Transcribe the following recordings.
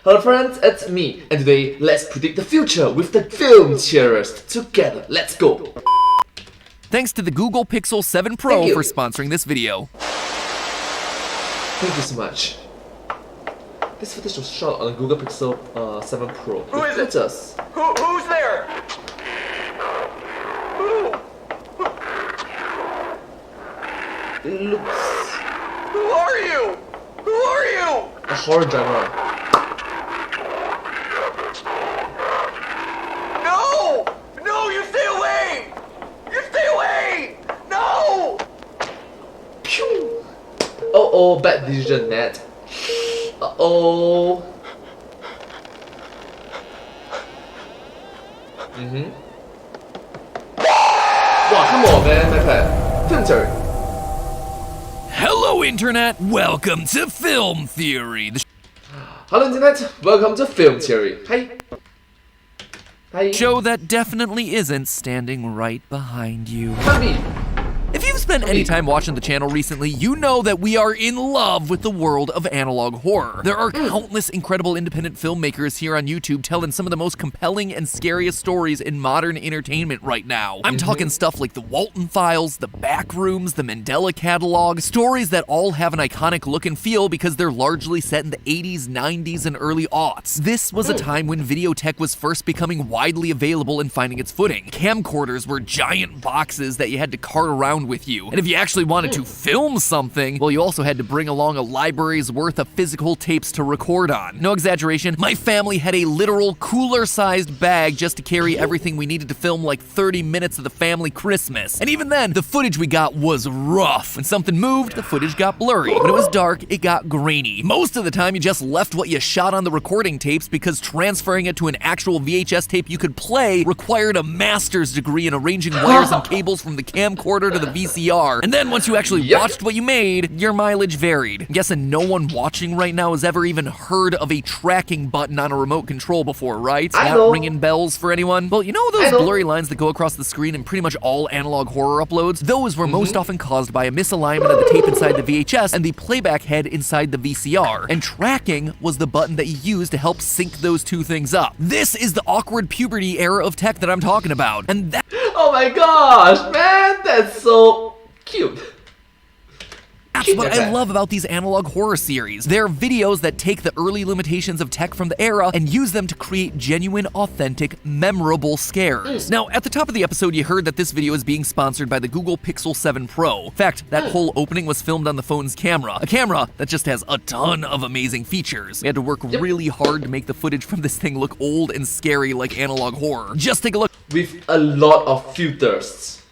Hello friends, it's me, and today let's predict the future with the Film Theorists. Together, let's go! Thanks to the Google Pixel 7 Pro for sponsoring this video. Thank you so much. This footage was shot on the Google Pixel 7 Pro. Who is it? Us. Who's there? Who? It looks... Who are you? Who are you? a horror genre. No! No, you stay away! You stay away! No! Pew! Oh, bad decision, Nat. Uh-oh. Wow, come on, man, my pet. Film Theory. Hello, Internet! Welcome to Film Theory. Hello, Internet. Welcome to Film Theory. Hi. Hi. Show that definitely isn't standing right behind you. Mommy. If you've spent any time watching the channel recently, you know that we are in love with the world of analog horror. There are countless incredible independent filmmakers here on YouTube telling some of the most compelling and scariest stories in modern entertainment right now. I'm talking stuff like the Walton Files, the Backrooms, the Mandela Catalog, stories that all have an iconic look and feel because they're largely set in the 80s, 90s, and early aughts. This was a time when video tech was first becoming widely available and finding its footing. Camcorders were giant boxes that you had to cart around with you. And if you actually wanted to film something, well, you also had to bring along a library's worth of physical tapes to record on. No exaggeration, my family had a literal cooler-sized bag just to carry everything we needed to film like 30 minutes of the family Christmas. And even then, the footage we got was rough. When something moved, the footage got blurry. When it was dark, it got grainy. Most of the time, you just left what you shot on the recording tapes because transferring it to an actual VHS tape you could play required a master's degree in arranging wires and cables from the camcorder to the VCR. And then once you actually watched what you made, your mileage varied. I'm guessing no one watching right now has ever even heard of a tracking button on a remote control before, right? Not ringing bells for anyone? Well, you know those blurry lines that go across the screen in pretty much all analog horror uploads? Those were most often caused by a misalignment of the tape inside the VHS and the playback head inside the VCR. And tracking was the button that you used to help sync those two things up. This is the awkward puberty era of tech that I'm talking about. And that— Oh my gosh, man, that's so cute. That's what I love about these analog horror series. They're videos that take the early limitations of tech from the era and use them to create genuine, authentic, memorable scares. Now, at the top of the episode, you heard that this video is being sponsored by the Google Pixel 7 Pro. In fact, that whole opening was filmed on the phone's camera, a camera that just has a ton of amazing features. We had to work really hard to make the footage from this thing look old and scary like analog horror. Just take a look. With a lot of filters.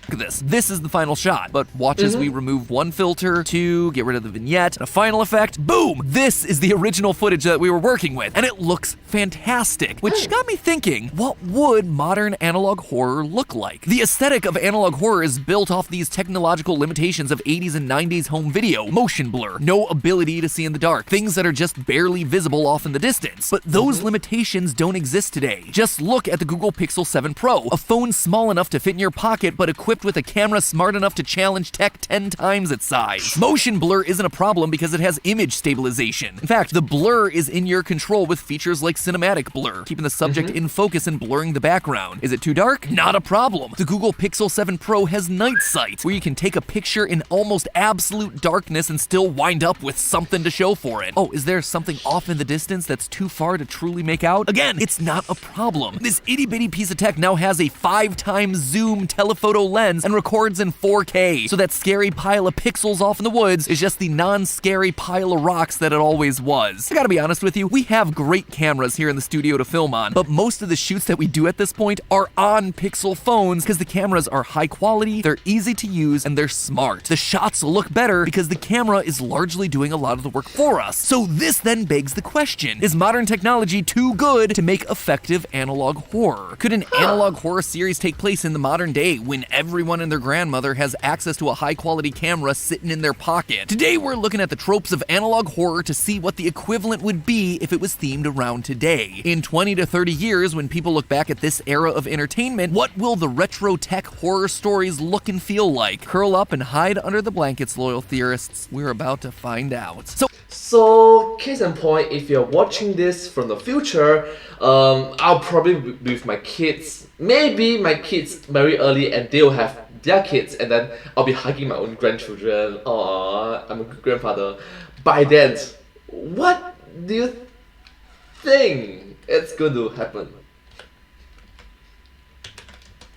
Look at this. This is the final shot, but watch as we remove one filter, two, get rid of the vignette, and a final effect, boom! This is the original footage that we were working with, and it looks fantastic, which got me thinking, what would modern analog horror look like? The aesthetic of analog horror is built off these technological limitations of 80s and 90s home video, motion blur, no ability to see in the dark, things that are just barely visible off in the distance. But those limitations don't exist today. Just look at the Google Pixel 7 Pro, a phone small enough to fit in your pocket, but equipped with a camera smart enough to challenge tech 10 times its size. Motion blur isn't a problem because it has image stabilization. In fact, the blur is in your control with features like cinematic blur, keeping the subject in focus and blurring the background. Is it too dark? Not a problem. The Google Pixel 7 Pro has night sight, where you can take a picture in almost absolute darkness and still wind up with something to show for it. Oh, is there something off in the distance that's too far to truly make out? Again, it's not a problem. This itty-bitty piece of tech now has a 5x zoom telephoto lens and records in 4K, so that scary pile of pixels off in the woods is just the non-scary pile of rocks that it always was. I gotta be honest with you, we have great cameras here in the studio to film on, but most of the shoots that we do at this point are on Pixel phones because the cameras are high quality, they're easy to use, and they're smart. The shots look better because the camera is largely doing a lot of the work for us. So this then begs the question, is modern technology too good to make effective analog horror? Could an analog horror series take place in the modern day when everyone and their grandmother has access to a high-quality camera sitting in their pocket? Today we're looking at the tropes of analog horror to see what the equivalent would be if it was themed around today. In 20 to 30 years, when people look back at this era of entertainment, what will the retro tech horror stories look and feel like? Curl up and hide under the blankets, loyal theorists. We're about to find out. So So, case in point, if you're watching this from the future, I'll probably be with my kids. Maybe my kids very early and they'll have their kids, and then I'll be hugging my own grandchildren. Aww, I'm a good grandfather. By then, what do you think it's going to happen?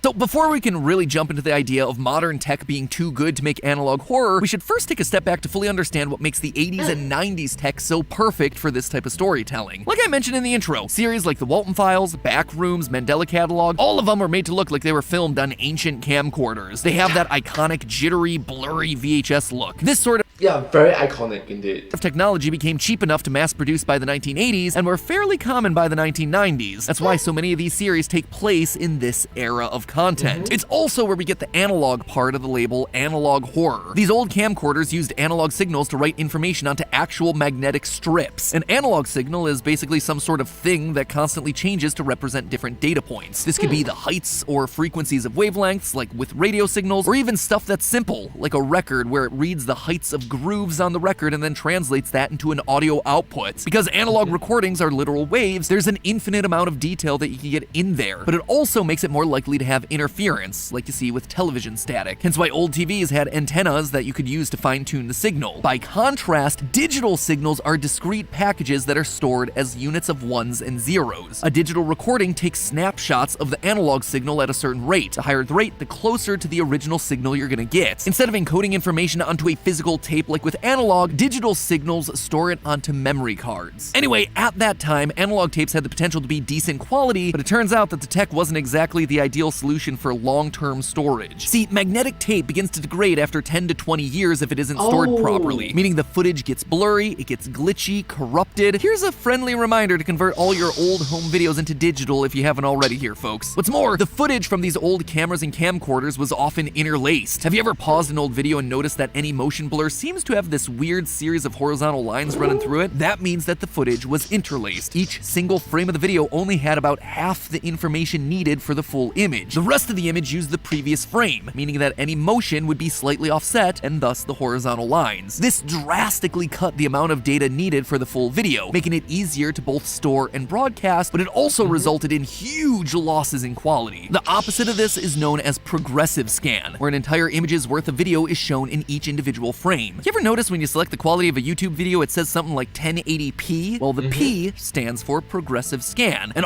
So before we can really jump into the idea of modern tech being too good to make analog horror, we should first take a step back to fully understand what makes the 80s and 90s tech so perfect for this type of storytelling. Like I mentioned in the intro, series like The Walton Files, Backrooms, Mandela Catalog, all of them were made to look like they were filmed on ancient camcorders. They have that iconic, jittery, blurry VHS look. This sort of Yeah, very iconic indeed. technology became cheap enough to mass produce by the 1980s and were fairly common by the 1990s. That's why so many of these series take place in this era of content. It's also where we get the analog part of the label analog horror. These old camcorders used analog signals to write information onto actual magnetic strips. An analog signal is basically some sort of thing that constantly changes to represent different data points. This could be the heights or frequencies of wavelengths, like with radio signals, or even stuff that's simple, like a record where it reads the heights of grooves on the record and then translates that into an audio output. Because analog recordings are literal waves, there's an infinite amount of detail that you can get in there, but it also makes it more likely to have interference, like you see with television static. Hence why old TVs had antennas that you could use to fine-tune the signal. By contrast, digital signals are discrete packages that are stored as units of ones and zeros. A digital recording takes snapshots of the analog signal at a certain rate. The higher the rate, the closer to the original signal you're gonna get. Instead of encoding information onto a physical tape like with analog, digital signals store it onto memory cards. Anyway, at that time, analog tapes had the potential to be decent quality, but it turns out that the tech wasn't exactly the ideal solution for long-term storage. See, magnetic tape begins to degrade after 10 to 20 years if it isn't stored properly, meaning the footage gets blurry, it gets glitchy, corrupted. Here's a friendly reminder to convert all your old home videos into digital if you haven't already here, folks. What's more, the footage from these old cameras and camcorders was often interlaced. Have you ever paused an old video and noticed that any motion blur seems to have this weird series of horizontal lines running through it? That means that the footage was interlaced. Each single frame of the video only had about half the information needed for the full image. The rest of the image used the previous frame, meaning that any motion would be slightly offset and thus the horizontal lines. This drastically cut the amount of data needed for the full video, making it easier to both store and broadcast, but it also resulted in huge losses in quality. The opposite of this is known as progressive scan, where an entire image's worth of video is shown in each individual frame. You ever notice when you select the quality of a YouTube video, it says something like 1080p? Well, the P stands for progressive scan. And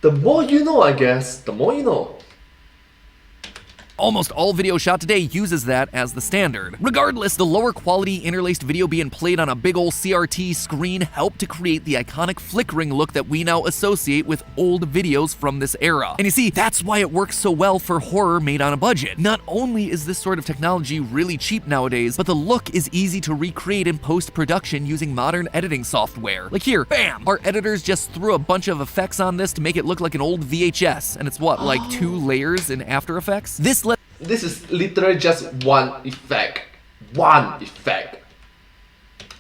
the more you know, I guess, the more you know. almost all video shot today uses that as the standard. Regardless, the lower quality interlaced video being played on a big ol' CRT screen helped to create the iconic flickering look that we now associate with old videos from this era. And you see, that's why it works so well for horror made on a budget. Not only is this sort of technology really cheap nowadays, but the look is easy to recreate in post-production using modern editing software. Like here, bam! Our editors just threw a bunch of effects on this to make it look like an old VHS, and it's what, like 2 layers in After Effects? This is literally just one effect. One effect.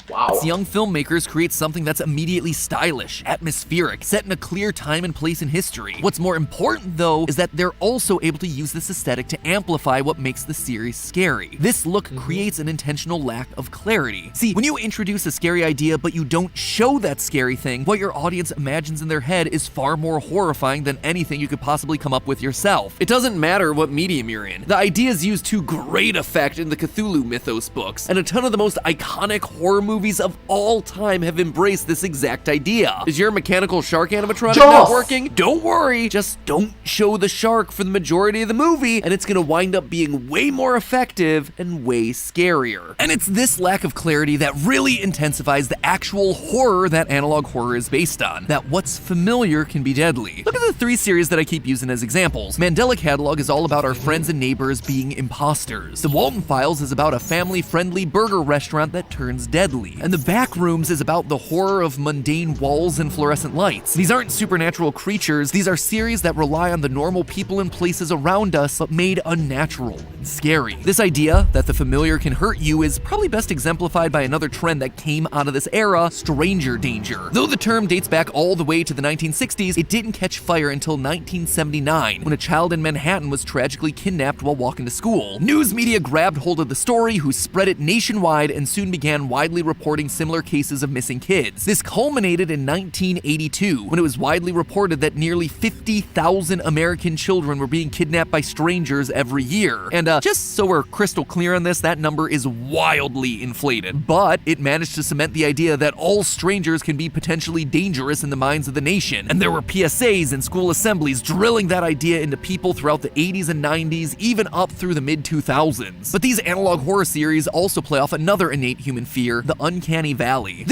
Wow. Young filmmakers create something that's immediately stylish, atmospheric, set in a clear time and place in history. What's more important, though, is that they're also able to use this aesthetic to amplify what makes the series scary. This look creates an intentional lack of clarity. See, when you introduce a scary idea but you don't show that scary thing, what your audience imagines in their head is far more horrifying than anything you could possibly come up with yourself. It doesn't matter what medium you're in. The ideas used to great effect in the Cthulhu Mythos books, and a ton of the most iconic horror movies of all time have embraced this exact idea. Is your mechanical shark animatronic not working? Don't worry, just don't show the shark for the majority of the movie, and it's gonna wind up being way more effective and way scarier. And it's this lack of clarity that really intensifies the actual horror that analog horror is based on, that what's familiar can be deadly. Look at the 3 series that I keep using as examples. Mandela Catalog is all about our friends and neighbors being imposters. The Walton Files is about a family-friendly burger restaurant that turns deadly. And the Backrooms is about the horror of mundane walls and fluorescent lights. These aren't supernatural creatures, these are series that rely on the normal people and places around us, but made unnatural and scary. This idea that the familiar can hurt you is probably best exemplified by another trend that came out of this era, stranger danger. Though the term dates back all the way to the 1960s, it didn't catch fire until 1979, when a child in Manhattan was tragically kidnapped while walking to school. News media grabbed hold of the story, who spread it nationwide and soon began widely reporting reporting similar cases of missing kids. This culminated in 1982, when it was widely reported that nearly 50,000 American children were being kidnapped by strangers every year. And just so we're crystal clear on this, that number is wildly inflated. But it managed to cement the idea that all strangers can be potentially dangerous in the minds of the nation. And there were PSAs and school assemblies drilling that idea into people throughout the 80s and 90s, even up through the mid-2000s. But these analog horror series also play off another innate human fear, the uncanny valley.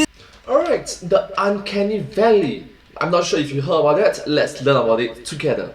Alright, the uncanny valley. I'm not sure if you heard about that. Let's learn about it together.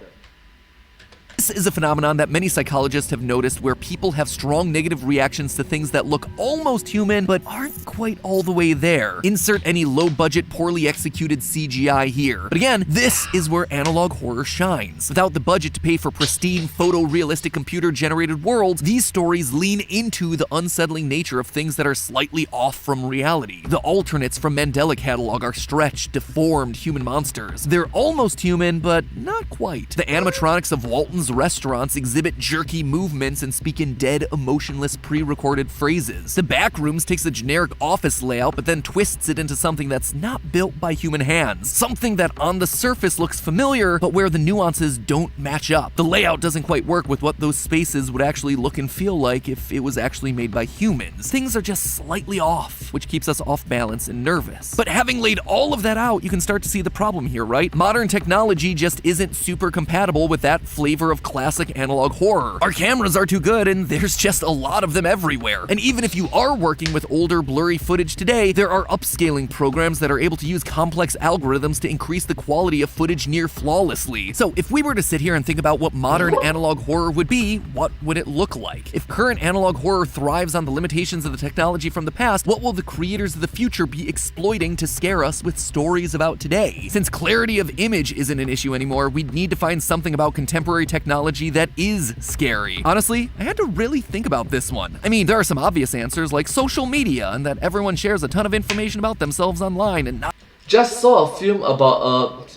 This is a phenomenon that many psychologists have noticed where people have strong negative reactions to things that look almost human but aren't quite all the way there. Insert any low-budget, poorly executed CGI here. But again, this is where analog horror shines. Without the budget to pay for pristine, photorealistic computer-generated worlds, these stories lean into the unsettling nature of things that are slightly off from reality. The alternates from Mandela catalog are stretched, deformed human monsters. They're almost human, but not quite. The animatronics of Walton's restaurants exhibit jerky movements and speak in dead, emotionless, pre-recorded phrases. The Backrooms takes a generic office layout but then twists it into something that's not built by human hands. Something that on the surface looks familiar, but where the nuances don't match up. The layout doesn't quite work with what those spaces would actually look and feel like if it was actually made by humans. Things are just slightly off, which keeps us off balance and nervous. But having laid all of that out, you can start to see the problem here, right? Modern technology just isn't super compatible with that flavor of classic analog horror. Our cameras are too good and there's just a lot of them everywhere. And even if you are working with older, blurry footage today, there are upscaling programs that are able to use complex algorithms to increase the quality of footage near flawlessly. So if we were to sit here and think about what modern analog horror would be, what would it look like? If current analog horror thrives on the limitations of the technology from the past, what will the creators of the future be exploiting to scare us with stories about today? Since clarity of image isn't an issue anymore, we'd need to find something about contemporary technology that is scary. Honestly, I had to really think about this one. I mean, there are some obvious answers like social media and that everyone shares a ton of information about themselves online and not. Just saw a film about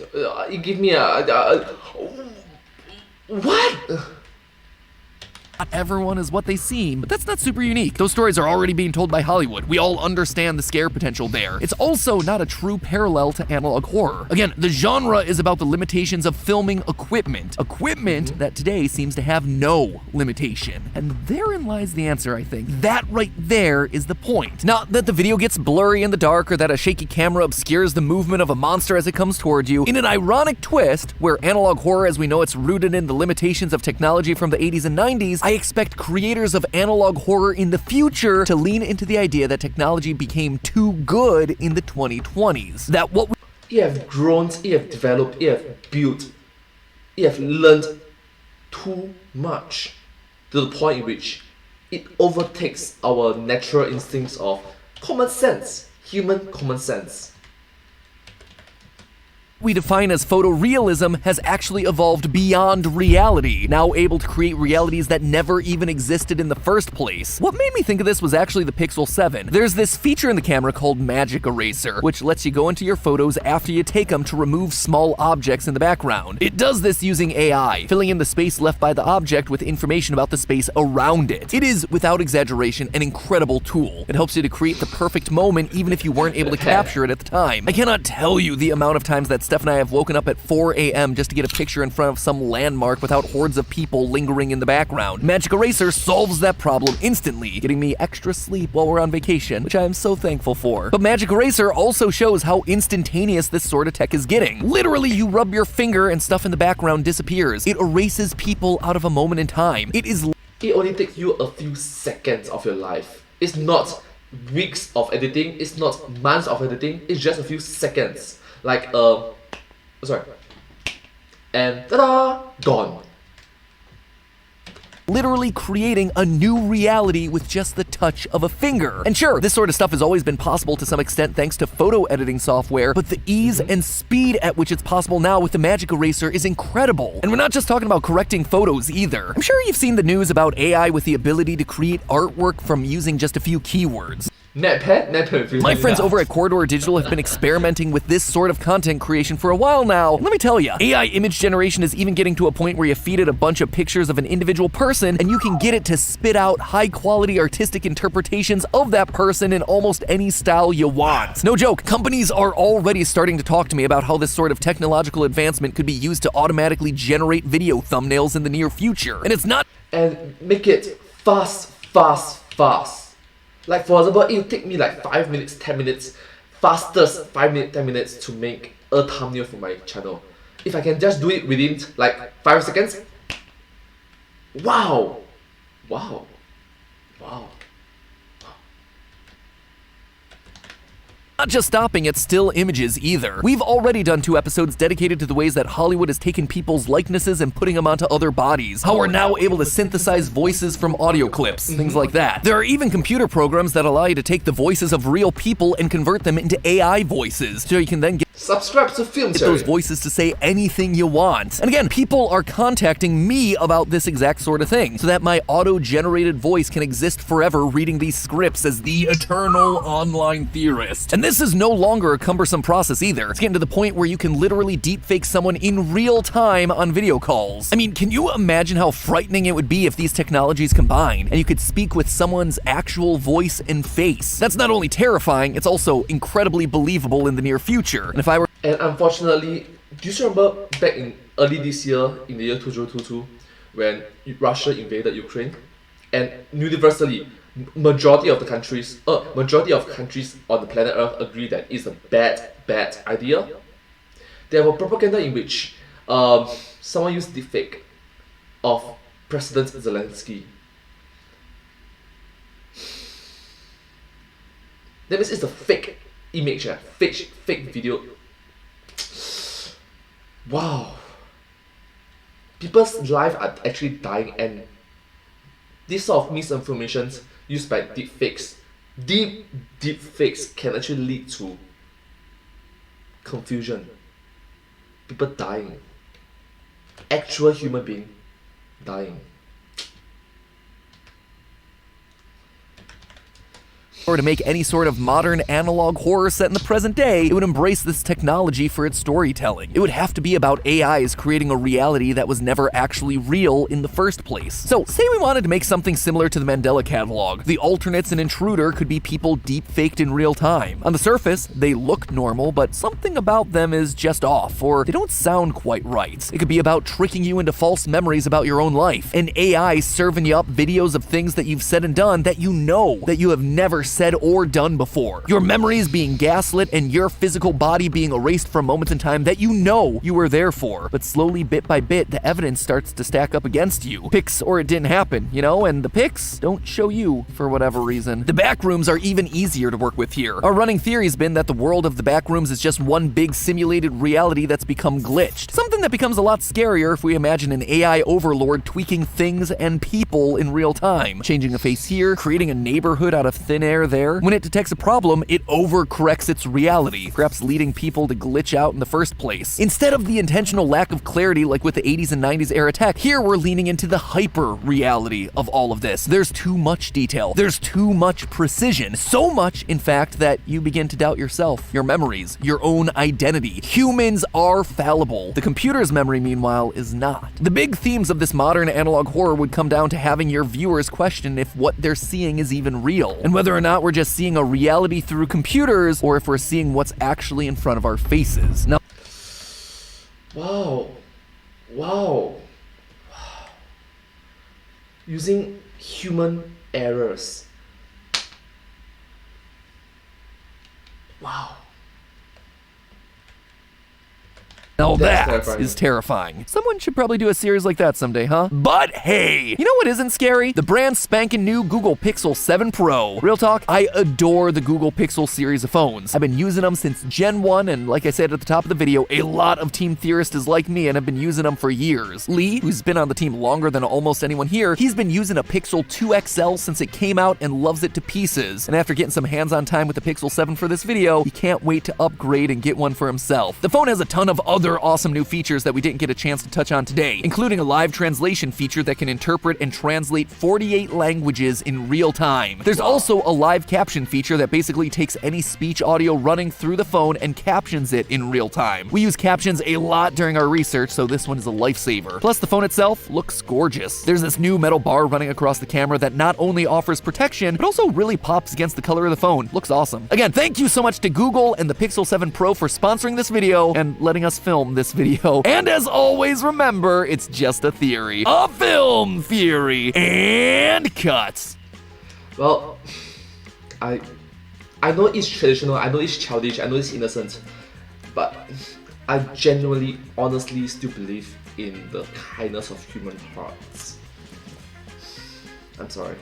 it give me what? Not everyone is what they seem, but that's not super unique. Those stories are already being told by Hollywood. We all understand the scare potential there. It's also not a true parallel to analog horror. Again, the genre is about the limitations of filming equipment. Equipment that today seems to have no limitation. And therein lies the answer, I think. That right there is the point. Not that the video gets blurry in the dark or that a shaky camera obscures the movement of a monster as it comes toward you. In an ironic twist, where analog horror as we know it's rooted in the limitations of technology from the 80s and 90s, I expect creators of analog horror in the future to lean into the idea that technology became too good in the 2020s. That what we You have grown, you have developed, you have built, you have learned too much to the point in which it overtakes our natural instincts of common sense, human common sense. we define as photorealism has actually evolved beyond reality, now able to create realities that never even existed in the first place. What made me think of this was actually the Pixel 7. There's this feature in the camera called Magic Eraser, which lets you go into your photos after you take them to remove small objects in the background. It does this using AI, filling in the space left by the object with information about the space around it. It is, without exaggeration, an incredible tool. It helps you to create the perfect moment even if you weren't able to capture it at the time. I cannot tell you the amount of times that Steph and I have woken up at 4 a.m. just to get a picture in front of some landmark without hordes of people lingering in the background. Magic Eraser solves that problem instantly, getting me extra sleep while we're on vacation, which I am so thankful for. But Magic Eraser also shows how instantaneous this sort of tech is getting. Literally, you rub your finger and stuff in the background disappears. It erases people out of a moment in time. It only takes you a few seconds of your life. It's not weeks of editing, it's not months of editing, it's just a few seconds. Like, and ta-da! Gone. literally creating a new reality with just the touch of a finger. And sure, this sort of stuff has always been possible to some extent thanks to photo editing software, but the ease and speed at which it's possible now with the Magic Eraser is incredible. And we're not just talking about correcting photos either. I'm sure you've seen the news about AI with the ability to create artwork from using just a few keywords. My friends over at Corridor Digital have been experimenting with this sort of content creation for a while now. Let me tell you, AI image generation is even getting to a point where you feed it a bunch of pictures of an individual person and you can get it to spit out high-quality artistic interpretations of that person in almost any style you want. No joke, companies are already starting to talk to me about how this sort of technological advancement could be used to automatically generate video thumbnails in the near future. And it's not— And make it fast. Like for example, it will take me like 5 minutes, 10 minutes, fastest 5 minutes, 10 minutes to make a thumbnail for my channel. If I can just do it within like 5 seconds, wow. Not just stopping at still images either. We've already done 2 episodes dedicated to the ways that Hollywood has taken people's likenesses and putting them onto other bodies. How we're now able to synthesize voices from audio clips, things like that. There are even computer programs that allow you to take the voices of real people and convert them into AI voices, so you can then get Subscribe to Film those voices to say anything you want. And again, people are contacting me about this exact sort of thing, so that my auto-generated voice can exist forever reading these scripts as the eternal online theorist. And this is no longer a cumbersome process either. It's getting to the point where you can literally deepfake someone in real time on video calls. I mean, can you imagine how frightening it would be if these technologies combined and you could speak with someone's actual voice and face? That's not only terrifying, it's also incredibly believable in the near future. And if I were— And unfortunately, do you remember back in early this year, in the year 2022, when Russia invaded Ukraine? And universally, majority of countries on the planet Earth agree that it's a bad idea. There was propaganda in which someone used deepfake of President Zelensky. That means it's a fake image, fake video. Wow. People's lives are actually dying, and this sort of misinformation used by deepfakes, deepfakes can actually lead to confusion. People dying. Actual human being dying. Or to make any sort of modern analog horror set in the present day, it would embrace this technology for its storytelling. It would have to be about AIs creating a reality that was never actually real in the first place. So, say we wanted to make something similar to the Mandela catalog. The alternates and intruder could be people deep-faked in real time. On the surface, they look normal, but something about them is just off, or they don't sound quite right. It could be about tricking you into false memories about your own life. An AI serving you up videos of things that you've said and done that you know that you have never said or done before. Your memories being gaslit and your physical body being erased from moments in time that you know you were there for. But slowly, bit by bit, the evidence starts to stack up against you. Pics or it didn't happen, you know, and the pics don't show you for whatever reason. The backrooms are even easier to work with here. Our running theory has been that the world of the backrooms is just one big simulated reality that's become glitched. Something that becomes a lot scarier if we imagine an AI overlord tweaking things and people in real time. Changing a face here, creating a neighborhood out of thin air there. When it detects a problem, it overcorrects its reality, perhaps leading people to glitch out in the first place. Instead of the intentional lack of clarity like with the 80s and 90s era tech, here we're leaning into the hyper reality of all of this. There's too much detail. There's too much precision. So much, in fact, that you begin to doubt yourself, your memories, your own identity. Humans are fallible. The computer's memory, meanwhile, is not. The big themes of this modern analog horror would come down to having your viewers question if what they're seeing is even real, and whether or not we're just seeing a reality through computers or if we're seeing what's actually in front of our faces. Now, Wow. Using human errors. Wow. Now That's that terrifying. is terrifying. Someone should probably do a series like that someday, huh? But hey, you know what isn't scary? The brand spanking new Google Pixel 7 Pro. Real talk, I adore the Google Pixel series of phones. I've been using them since Gen 1, and like I said at the top of the video, a lot of Team Theorists is like me and have been using them for years. Lee, who's been on the team longer than almost anyone here, he's been using a Pixel 2 XL since it came out and loves it to pieces. And after getting some hands-on time with the Pixel 7 for this video, he can't wait to upgrade and get one for himself. The phone has a ton of other other awesome new features that we didn't get a chance to touch on today, including a live translation feature that can interpret and translate 48 languages in real time. There's also a live caption feature that basically takes any speech audio running through the phone and captions it in real time. We use captions a lot during our research, so this one is a lifesaver. Plus, the phone itself looks gorgeous. There's this new metal bar running across the camera that not only offers protection, but also really pops against the color of the phone. Looks awesome. Again, thank you so much to Google and the Pixel 7 Pro for sponsoring this video and letting us film this video. And as always, remember, it's just a theory. A film theory. And cuts. Well, I know it's traditional, I know it's childish, I know it's innocent, but I genuinely, honestly still believe in the kindness of human hearts. I'm sorry.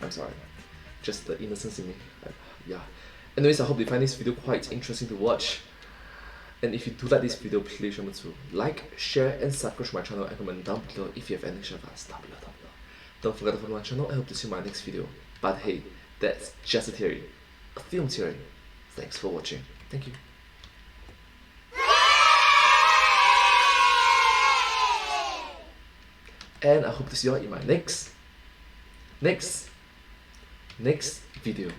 I'm sorry. Just the innocence in me. Yeah. Anyways, I hope you find this video quite interesting to watch. And if you do like this video, please remember to like, share, and subscribe to my channel and comment down below if you have any questions down below. Don't forget to follow my channel. I hope to see you in my next video. But hey, that's just a theory. A film theory. Thanks for watching. Thank you. And I hope to see you all in my next video.